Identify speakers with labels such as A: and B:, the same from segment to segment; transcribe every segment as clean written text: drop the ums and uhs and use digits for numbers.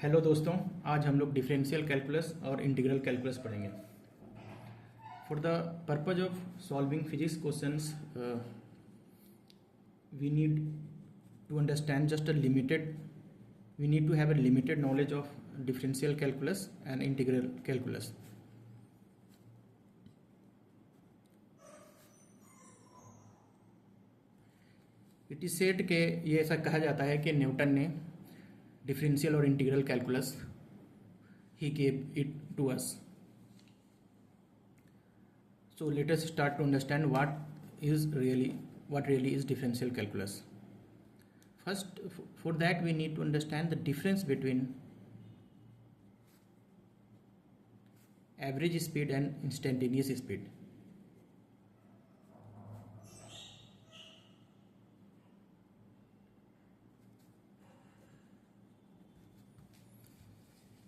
A: Hello दोस्तों, आज हम लोग डिफरेंशियल कैलकुलस और इंटीग्रल कैलकुलस पढ़ेंगे। For the purpose of solving physics questions we need to understand just a limited we need to have a limited knowledge of differential calculus and integral calculus. It is said के ये ऐसा कहा जाता है कि Newton ने differential और integral calculus ही gave it to us. So let us start to understand what really is differential calculus. First, for that we need to understand the difference between average speed and instantaneous speed.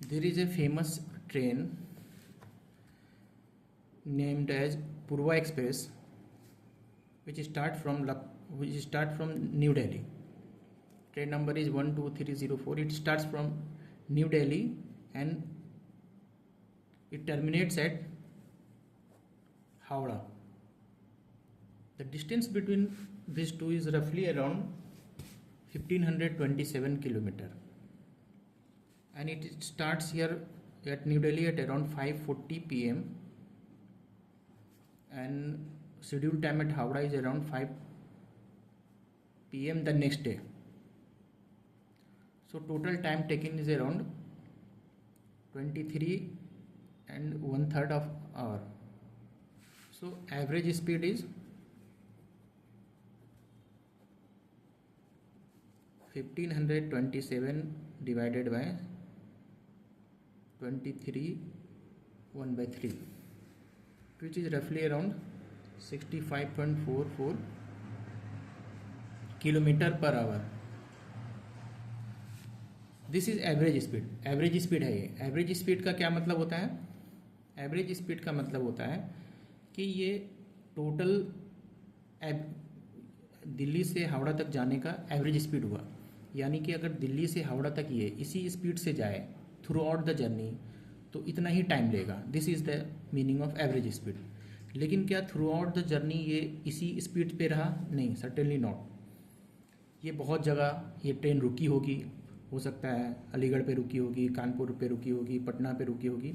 A: There is a famous train named as Purva Express, which start from New Delhi. Train number is 12304. It starts from New Delhi and it terminates at Howrah. The distance between these two is roughly around 1527 kilometer, and it starts here at New Delhi at around 5:40 p.m. and scheduled time at Howrah is around 5 p.m. the next day. So total time taken is around 23 and 1/3 of hour. So average speed is 1527 divided by 23 1/3, which is roughly around 65.44 kilometer per hour. This is average speed. Average speed है ये. Average speed का क्या मतलब होता है? Average speed का मतलब होता है कि ये टोटल दिल्ली से हावड़ा तक जाने का एवरेज स्पीड हुआ. यानी कि अगर दिल्ली से हावड़ा तक ये इसी स्पीड से जाए थ्रू आउट द जर्नी तो इतना ही टाइम लेगा. This is the meaning of average speed. लेकिन क्या थ्रू आउट द जर्नी ये इसी स्पीड पे रहा? नहीं, सर्टेनली नॉट. ये बहुत जगह ये ट्रेन रुकी होगी. हो सकता है अलीगढ़ पे रुकी होगी, कानपुर पे रुकी होगी, पटना पे रुकी होगी.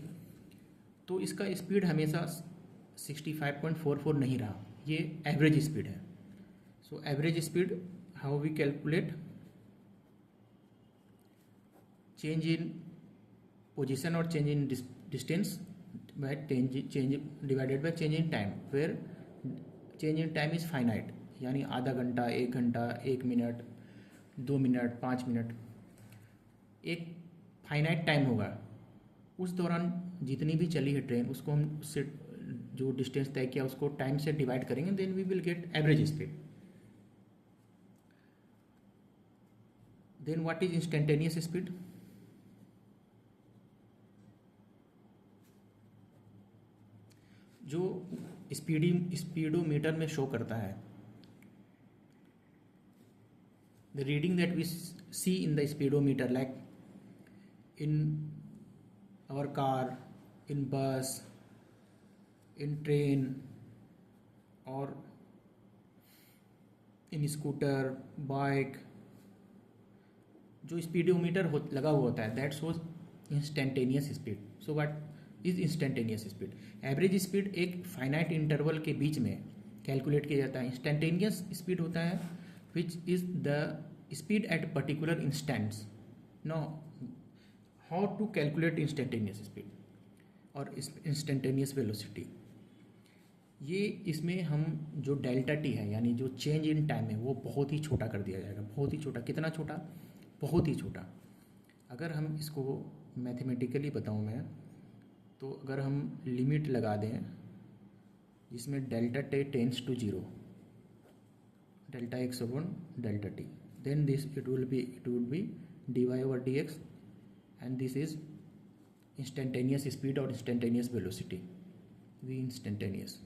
A: तो इसका स्पीड हमेशा 65.44 नहीं रहा. ये एवरेज स्पीड है. So average speed how we calculate change in position और change in distance by change divided by change in time, where change in time is finite. यानी आधा घंटा, 1 घंटा, 1 मिनट, 2 मिनट, 5 मिनट, एक फाइनाइट टाइम होगा. उस दौरान जितनी भी चली है ट्रेन उसको हम उससे जो डिस्टेंस तय किया उसको टाइम से डिवाइड करेंगे, then we will get average speed. Then what is instantaneous speed? जो स्पीडोमीटर में शो करता है, the reading that we see in the speedometer, like in our car, in bus, in train or in scooter, bike, जो speedometer लगा हुआ होता है that shows instantaneous speed. So what is instantaneous speed? Average speed एक finite interval के बीच में calculate किया जाता है. इंस्टेंटेनियस स्पीड होता है which is the speed at particular instance. Now, how to calculate instantaneous speed or instantaneous velocity? ये इसमें हम जो डेल्टा टी है यानी जो चेंज इन टाइम है वो बहुत ही छोटा कर दिया जाएगा. बहुत ही छोटा. कितना छोटा? बहुत ही छोटा. अगर हम इसको मैथमेटिकली बताऊँ मैं, तो अगर हम लिमिट लगा दें जिसमें delta t tends to 0, delta x upon delta t, then this it would be dy over dx, and this is instantaneous speed or instantaneous velocity. V instantaneous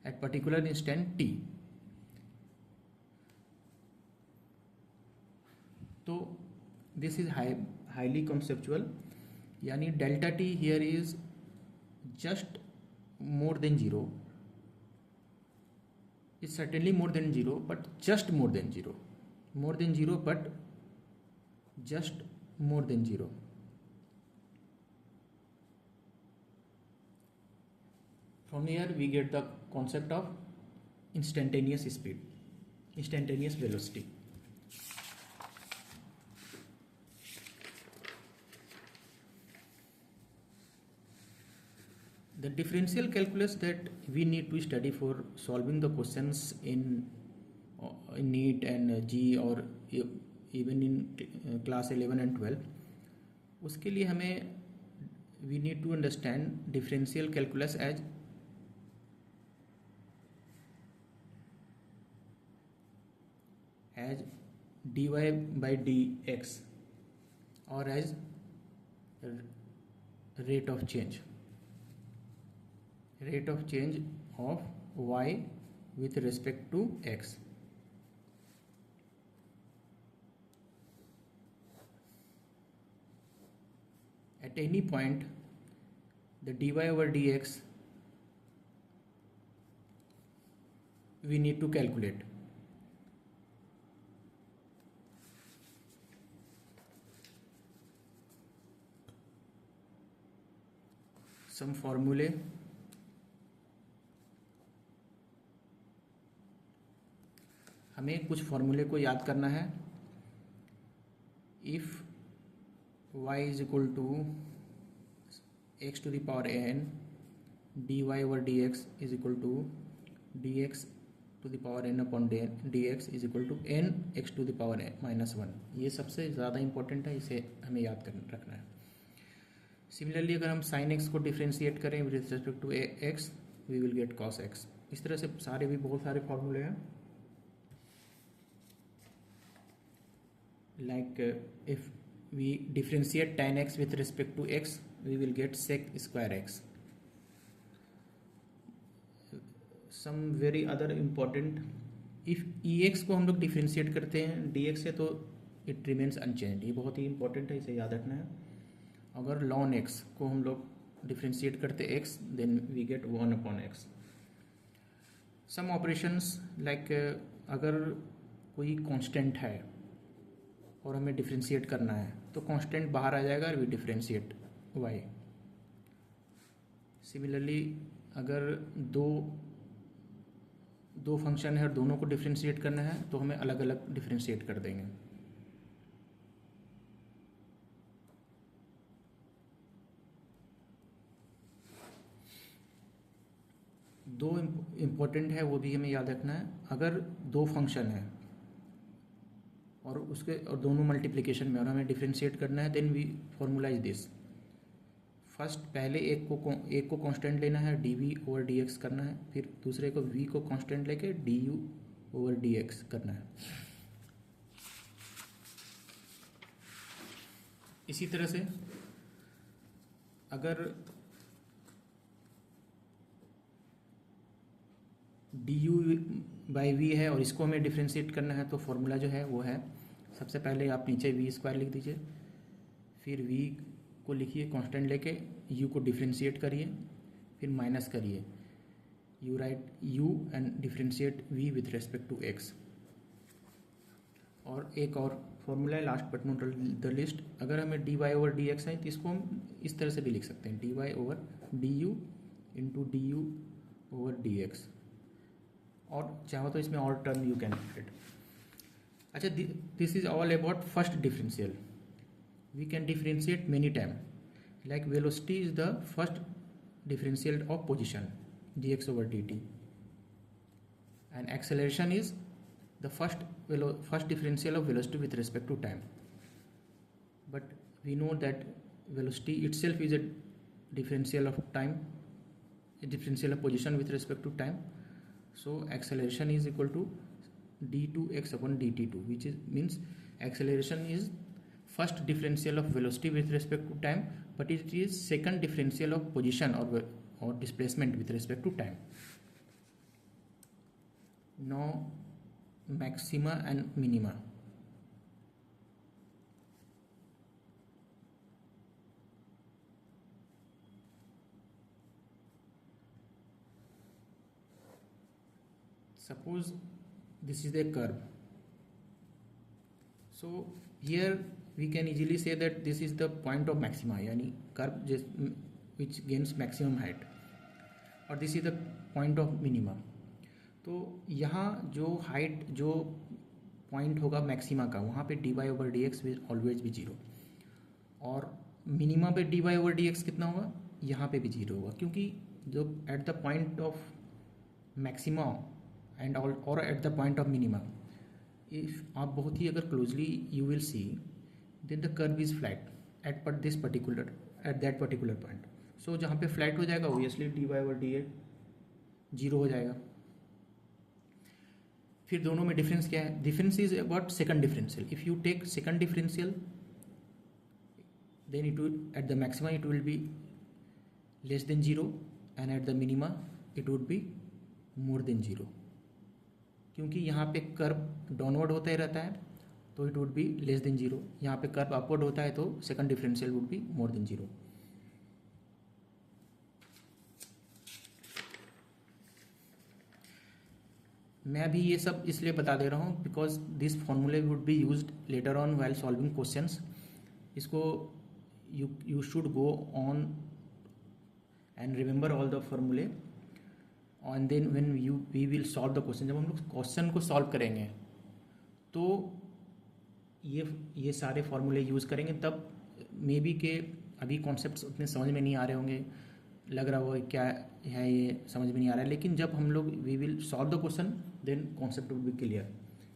A: at particular instant t. तो this is highly conceptual, यानी delta T here is just more than 0, is certainly more than 0 but just more than 0, more than 0 but just more than 0. From here we get the concept of instantaneous speed, instantaneous velocity. The differential calculus that we need to study for solving the questions in NEET and G or even in class 11 and 12, उसके लिए हमें we need to understand differential calculus as dy by dx or as rate of change of y with respect to x. At any point the dy over dx we need to calculate. Some formulae. हमें कुछ फॉर्मूले को याद करना है. If y is equal to x to the power n, dy over dx is equal to dx to the power n upon dx is equal to n x to the power -1. ये सबसे ज़्यादा important है, इसे हमें याद रखना है. Similarly अगर हम sin x को डिफ्रेंशिएट करें with respect to x, we will get cos x. इस तरह से सारे भी बहुत सारे फॉर्मूले हैं. Like if we differentiate tan x with respect to x, we will get sec square x. Some very other important, if ex को हम लोग डिफ्रेंशिएट करते हैं dx से तो it remains unchanged. ये बहुत ही इंपॉर्टेंट है, इसे याद रखना है. अगर ln x को हम लोग डिफ्रेंशिएट करते x, then we get 1 upon x. Some operations like अगर कोई कांस्टेंट है और हमें डिफ्रेंशिएट करना है तो कांस्टेंट बाहर आ जाएगा और वी डिफ्रेंशिएट y. सिमिलरली अगर दो फंक्शन है और दोनों को डिफ्रेंशिएट करना है तो हमें अलग अलग डिफ्रेंशिएट कर देंगे. दो इम्पोर्टेंट है, वो भी हमें याद रखना है. अगर दो फंक्शन है और दोनों मल्टीप्लिकेशन में और हमें डिफ्रेंशिएट करना है, देन वी फॉर्मूलाइज दिस. फर्स्ट पहले एक को कांस्टेंट लेना है, dv ओवर dx करना है. फिर दूसरे को v को कांस्टेंट लेके du ओवर dx करना है. इसी तरह से अगर du बाई v है और इसको हमें डिफ्रेंशिएट करना है, तो फॉर्मूला जो है वो है, सबसे पहले आप नीचे v स्क्वायर लिख दीजिए, फिर v को लिखिए कांस्टेंट लेके, u को डिफ्रेंशिएट करिए, फिर माइनस करिए, you write u and differentiate v with respect to x. और एक और फॉर्मूला है last but not the list. अगर हमें dy ओवर dx है तो इसको हम इस तरह से भी लिख सकते हैं, dy over du into du over dx. और चाहो तो इसमें और टर्म यू कैन ऐड. अच्छा, this is all about first differential. We can differentiate many time. Like velocity is the first differential of position dx over dt, and acceleration is the first differential of velocity with respect to time. But we know that velocity itself is a differential of time, a differential of position with respect to time. So acceleration is equal to d2x upon dt2, which means acceleration is first differential of velocity with respect to time, but it is second differential of position or displacement with respect to time. Now maxima and minima. suppose this is the curve, so here we can easily say that this is the point of maxima, यानी curve which gains maximum height, और this is the point of minima. तो यहाँ जो height जो point होगा maxima का, वहाँ पे dy over D X will always भी जीरो, और मिनिमा पे dy ओवर डी एक्स कितना होगा, यहाँ पे भी जीरो होगा, क्योंकि जो at the point of maxima and और at the point of minima, if आप बहुत ही अगर closely you will see, then the curve is flat at this particular at that particular point. So जहाँ पे फ्लैट हो जाएगा obviously dy over D x zero हो जाएगा. फिर दोनों में डिफरेंस क्या है? Difference is about second differential. If you take second differential, then it will at the maxima it will be less than zero, and at the minima it would be more than zero, क्योंकि यहाँ पे curve downward होता ही रहता है, तो it would be less than zero. यहाँ पे curve upward होता है, तो second differential would be more than zero. मैं अभी ये सब इसलिए बता दे रहा हूँ बिकॉज दिस फॉर्मूले would be used later on while solving questions. इसको you should go on and remember all the फॉर्मूले, and then when we will solve the question, जब हम लोग क्वेश्चन को सॉल्व करेंगे तो ये सारे फॉर्मूले यूज़ करेंगे. तब मे बी के अभी कॉन्सेप्ट्स उतने समझ में नहीं आ रहे होंगे, लग रहा होगा क्या है ये समझ में नहीं आ रहा है, लेकिन जब हम लोग we will solve the question then concept would be clear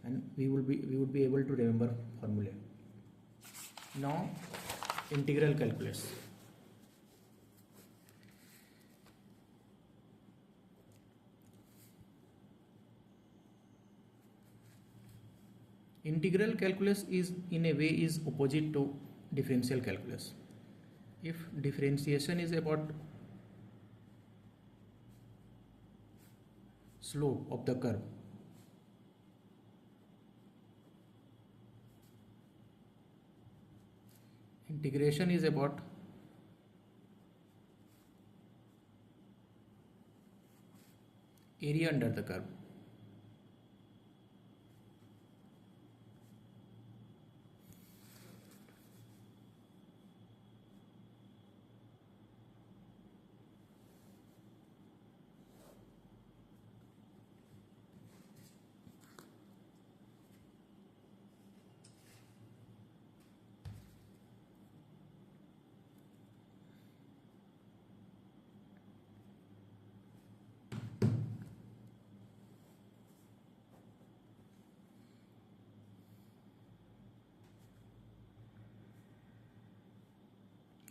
A: and we would be able to remember फॉर्मूले. Now integral calculus. Integral calculus is in a way is opposite to differential calculus. If differentiation is about slope of the curve, integration is about area under the curve.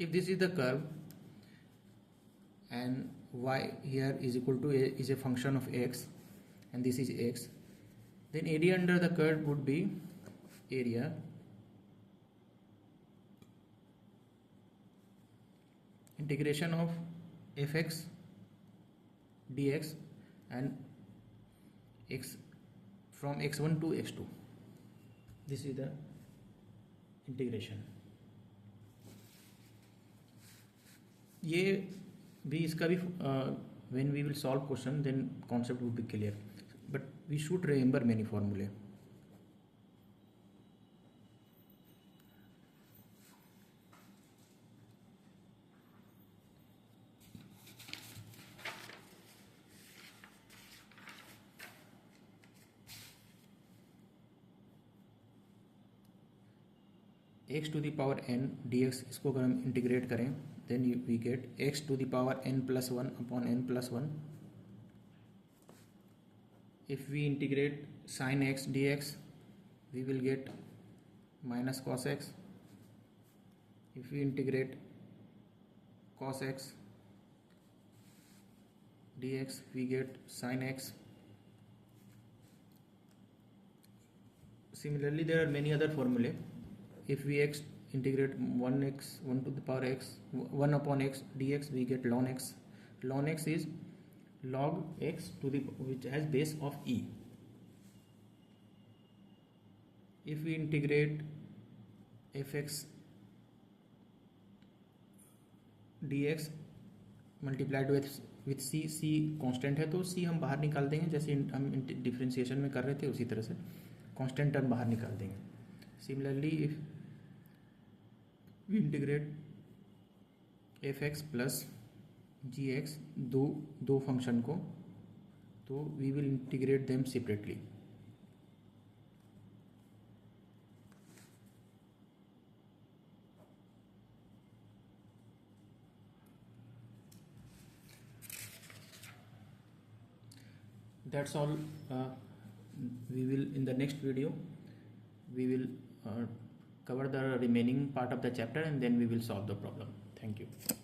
A: If this is the curve and y here is equal to is a function of x and this is x, then area under the curve would be area integration of fx dx and x from x1 to x2. This is the integration. ये भी इसका भी when we will solve question then concept would be clear, but we should remember many formulae. x to the power n dx, इसको अगर हम integrate करें then we get x to the power n plus 1 upon n plus 1. If we integrate sin x dx, we will get minus cos x. If we integrate cos x dx, we get sin x. Similarly, there are many other formulae. If we integrate 1 to the power x 1 upon x dx, we get ln x. Ln x is log x to the which has base of e. If we integrate fx dx multiplied with c, c constant है तो सी हम बाहर निकाल देंगे, जैसे हम differentiation में कर रहे थे उसी तरह से कांस्टेंट टर्म बाहर निकाल देंगे. Similarly if we integrate f x plus g x, दो फंक्शन को, तो we will integrate them separately. That's all. We will, in the next video we will cover the remaining part of the chapter, and then we will solve the problem. Thank you.